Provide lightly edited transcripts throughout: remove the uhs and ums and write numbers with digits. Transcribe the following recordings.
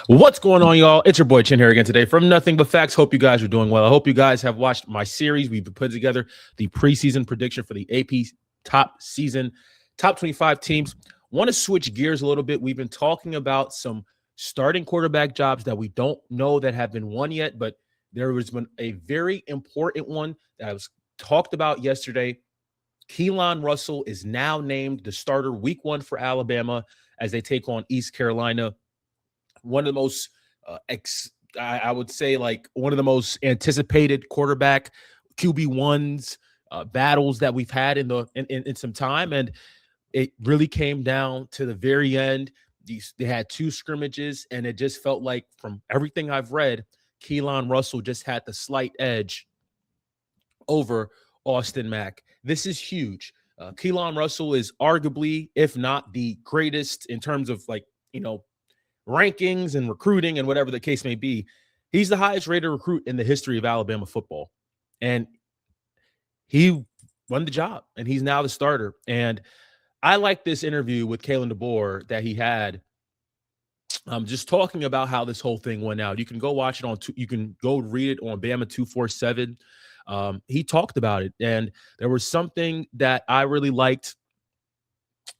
What's going on, y'all? It's your boy Chin here again today from Nothing But Facts. Hope you guys are doing well. I hope you guys have watched my series. We've put together the preseason prediction for the AP top 25 teams. Want to switch gears a little bit. We've been talking about some starting quarterback jobs that we don't know that have been won yet, but there has been a very important one that was talked about yesterday. Keelon Russell is now named the starter week 1 for Alabama as they take on East Carolina. One of the most, I would say, like one of the most anticipated quarterback QB1s battles that we've had in some time, and it really came down to the very end. They had 2 scrimmages, and it just felt like, from everything I've read, Keelon Russell just had the slight edge over Austin Mack. This is huge. Keelon Russell is arguably, if not the greatest in terms of rankings and recruiting and whatever the case may be. He's the highest rated recruit in the history of Alabama football. And he won the job, and he's now the starter. And I like this interview with Kalen DeBoer that he had, just talking about how this whole thing went out. You can go watch it you can go read it on Bama 247. He talked about it, and there was something that I really liked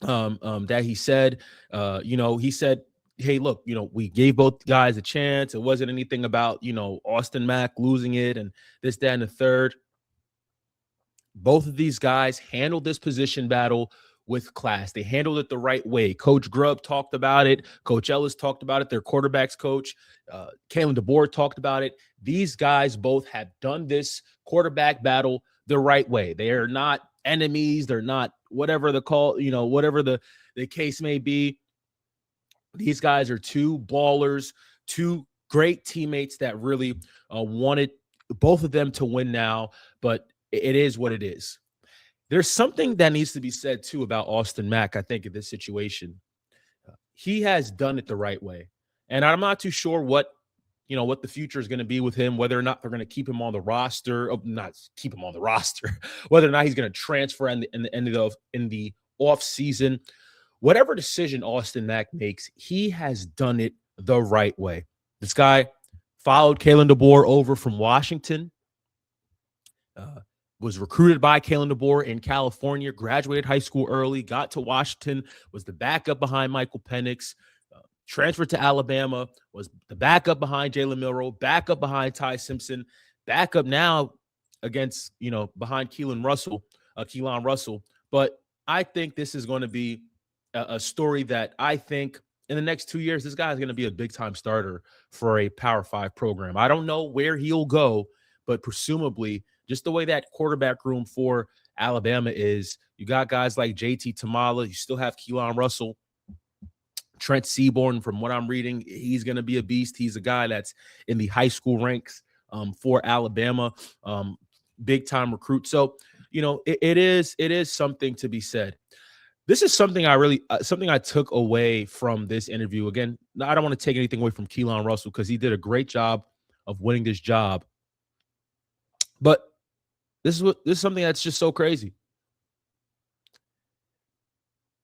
that he said. He said, hey, look, we gave both guys a chance. It wasn't anything about, Austin Mack losing it and this, that, and the third. Both of these guys handled this position battle with class. They handled it the right way. Coach Grubb talked about it. Coach Ellis talked about it. Their quarterbacks coach, Kalen DeBoer, talked about it. These guys both have done this quarterback battle the right way. They are not enemies. They're not whatever whatever the case may be. These guys are 2 ballers, 2 great teammates that really wanted both of them to win now, but it is what it is. There's something that needs to be said, too, about Austin Mack, I think, in this situation. He has done it the right way, and I'm not too sure what the future is going to be with him, whether or not they're going to keep him on the roster, whether or not he's going to transfer in the off season. Whatever decision Austin Mack makes, he has done it the right way. This guy followed Kalen DeBoer over from Washington, was recruited by Keelon DeBoer in California, graduated high school early, got to Washington, was the backup behind Michael Penix, transferred to Alabama, was the backup behind Jalen Milroe, backup behind Ty Simpson, backup now against, behind Keelon Russell. But I think this is going to be a story that I think in the next 2 years, this guy is going to be a big-time starter for a Power 5 program. I don't know where he'll go, but presumably, just the way that quarterback room for Alabama is, you got guys like JT Tamala, you still have Keelon Russell, Trent Seaborn, from what I'm reading, he's going to be a beast. He's a guy that's in the high school ranks for Alabama, big-time recruit. So, it is something to be said. This is something I took away from this interview. Again, I don't want to take anything away from Keelon Russell because he did a great job of winning this job. But this is something that's just so crazy.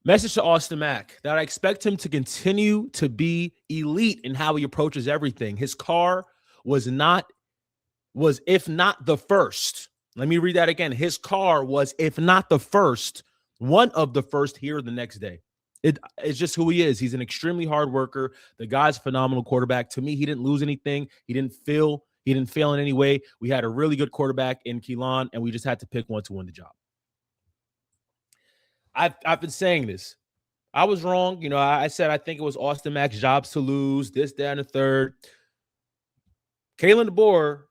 Message to Austin Mack that I expect him to continue to be elite in how he approaches everything. His car was if not the first. Let me read that again. His car was, if not the first, one of the first here the next day. It's just who he is. He's an extremely hard worker. The guy's a phenomenal quarterback. To me, he didn't lose anything. He didn't fail in any way. We had a really good quarterback in Keelon, and we just had to pick one to win the job. I've been saying this. I was wrong. I said I think it was Austin Mack's jobs to lose, this, that, and the third. Kalen DeBoer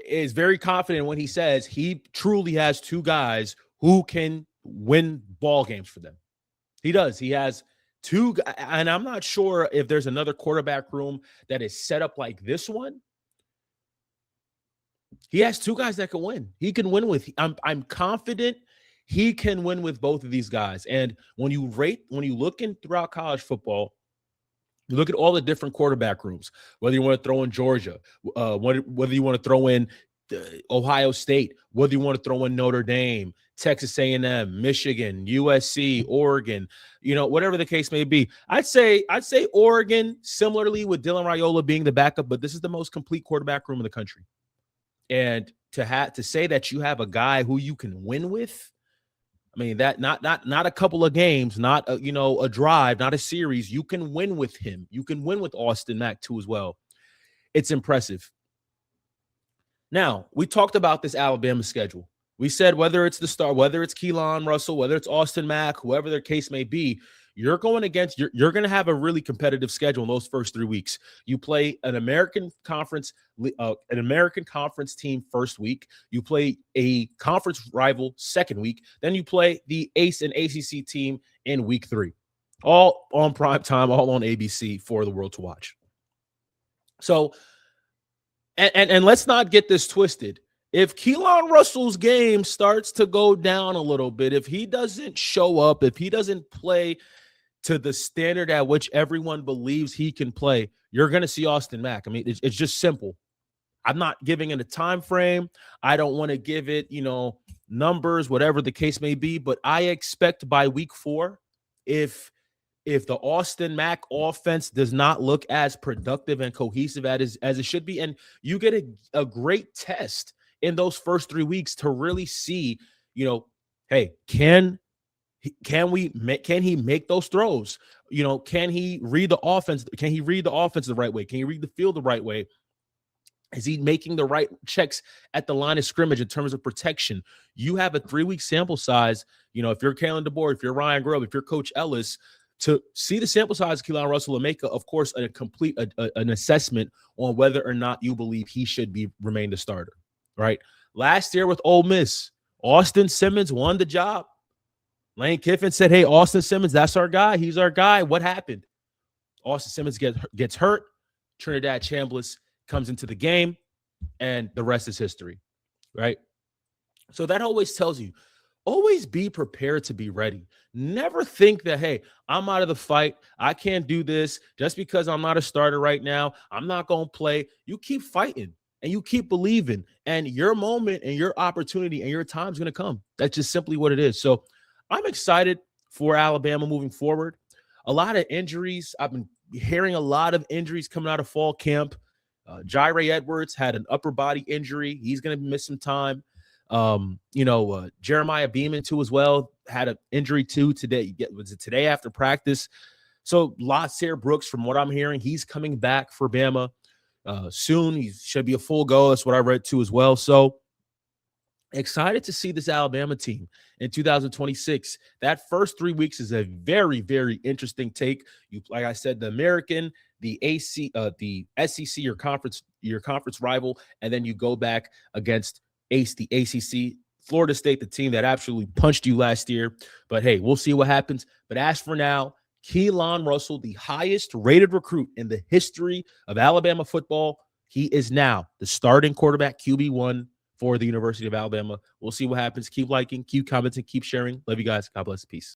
is very confident when he says he truly has 2 guys who can win ball games for them. He does. He has 2, and I'm not sure if there's another quarterback room that is set up like this one. He has 2 guys that can win. He can win with. I'm confident he can win with both of these guys. And when you look in throughout college football, you look at all the different quarterback rooms. Whether you want to throw in Georgia, whether you want to throw in Ohio State, whether you want to throw in Notre Dame, Texas A&M, Michigan, USC, Oregon, whatever the case may be. I'd say Oregon, similarly with Dylan Raiola being the backup, but this is the most complete quarterback room in the country. And to say that you have a guy who you can win with, I mean, that not a couple of games, not a drive, not a series. You can win with him. You can win with Austin Mack too as well. It's impressive. Now, we talked about this Alabama schedule. We said whether it's the star, whether it's Keelon Russell, whether it's Austin Mack, whoever their case may be, you're going to have a really competitive schedule in those first 3 weeks. You play an American conference team first week. You play a conference rival second week. Then you play the ACE and ACC team in week 3, all on prime time, all on ABC for the world to watch. So, and let's not get this twisted. If Keelon Russell's game starts to go down a little bit, if he doesn't show up, if he doesn't play to the standard at which everyone believes he can play, you're going to see Austin Mack. I mean, it's just simple. I'm not giving it a time frame. I don't want to give it, numbers, whatever the case may be. But I expect by week 4, if the Austin Mack offense does not look as productive and cohesive as it should be, and you get a great test in those first 3 weeks to really see, hey, can he make those throws? Can he read the offense? Can he read the offense the right way? Can he read the field the right way? Is he making the right checks at the line of scrimmage in terms of protection? You have a 3-week sample size. If you're Kalen DeBoer, if you're Ryan Grubb, if you're Coach Ellis, to see the sample size of Keelon Russell and make, of course, an assessment on whether or not you believe he should remain the starter, right? Last year with Ole Miss, Austin Simmons won the job. Lane Kiffin said, hey, Austin Simmons, that's our guy. He's our guy. What happened? Austin Simmons gets hurt. Trinidad Chambliss comes into the game, and the rest is history, right? So that always tells you, always be prepared to be ready. Never think that, hey, I'm out of the fight. I can't do this. Just because I'm not a starter right now, I'm not going to play. You keep fighting, and you keep believing, and your moment and your opportunity and your time is going to come. That's just simply what it is. So I'm excited for Alabama moving forward. A lot of injuries. I've been hearing a lot of injuries coming out of fall camp. Jyre Edwards had an upper body injury. He's going to miss some time. Jeremiah Beeman too as well had an injury too today. Was it today after practice? So Latzaire Brooks, from what I'm hearing, he's coming back for Bama soon. He should be a full go. That's what I read too as well. So excited to see this Alabama team in 2026. That first 3 weeks is a very, very interesting take. Like I said, the American, the the SEC, your conference rival, and then you go back against the ACC, Florida State, the team that absolutely punched you last year. But hey, we'll see what happens. But as for now, Keelon Russell, the highest rated recruit in the history of Alabama football, he is now the starting quarterback, QB1 for the University of Alabama. We'll see what happens. Keep liking, keep commenting, keep sharing. Love you guys. God bless. Peace.